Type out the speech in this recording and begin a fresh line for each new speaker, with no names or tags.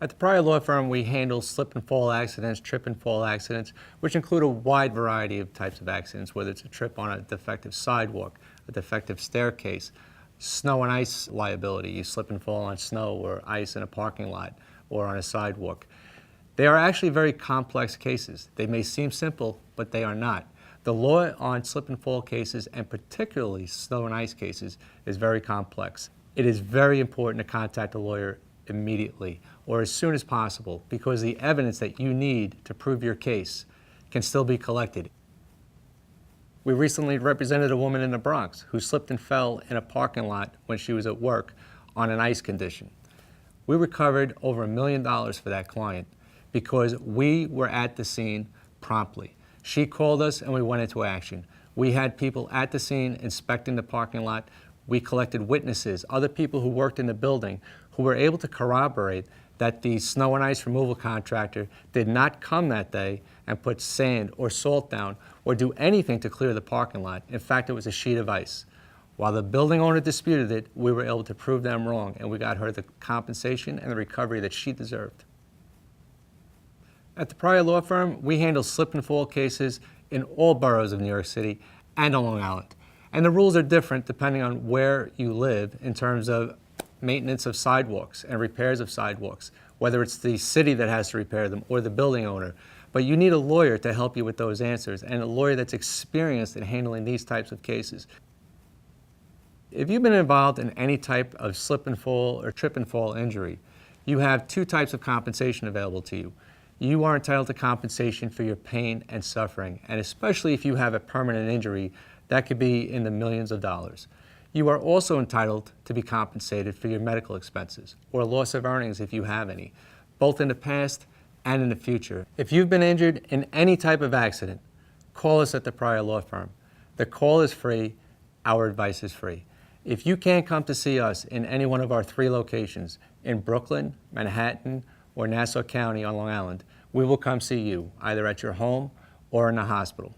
At the Pryor Law Firm, we handle slip and fall accidents, trip and fall accidents, which include a wide variety of types of accidents, whether it's a trip on a defective sidewalk, a defective staircase, snow and ice liability. You slip and fall on snow or ice in a parking lot or on a sidewalk. They are actually very complex cases. They may seem simple, but they are not. The law on slip and fall cases, and particularly snow and ice cases, is very complex. It is very important to contact a lawyer immediately or as soon as possible, because the evidence that you need to prove your case can still be collected. We recently represented a woman in the Bronx who slipped and fell in a parking lot when she was at work on an ice condition. We recovered over $1 million for that client because we were at the scene promptly. She called us and we went into action. We had people at the scene inspecting the parking lot. We collected witnesses, other people who worked in the building, who were able to corroborate that the snow and ice removal contractor did not come that day and put sand or salt down or do anything to clear the parking lot. In fact, it was a sheet of ice. While the building owner disputed it, we were able to prove them wrong, and we got her the compensation and the recovery that she deserved. At the Pryor Law Firm, we handle slip and fall cases in all boroughs of New York City and on Long Island. And the rules are different depending on where you live in terms of maintenance of sidewalks and repairs of sidewalks, whether it's the city that has to repair them or the building owner. But you need a lawyer to help you with those answers, and a lawyer that's experienced in handling these types of cases. If you've been involved in any type of slip and fall or trip and fall injury, you have two types of compensation available to you. You are entitled to compensation for your pain and suffering, and especially if you have a permanent injury, that could be in the millions of dollars. You are also entitled to be compensated for your medical expenses or loss of earnings if you have any, both in the past and in the future. If you've been injured in any type of accident, call us at the Pryor Law Firm. The call is free, our advice is free. If you can't come to see us in any one of our 3 locations, in Brooklyn, Manhattan, or Nassau County on Long Island, we will come see you, either at your home or in the hospital.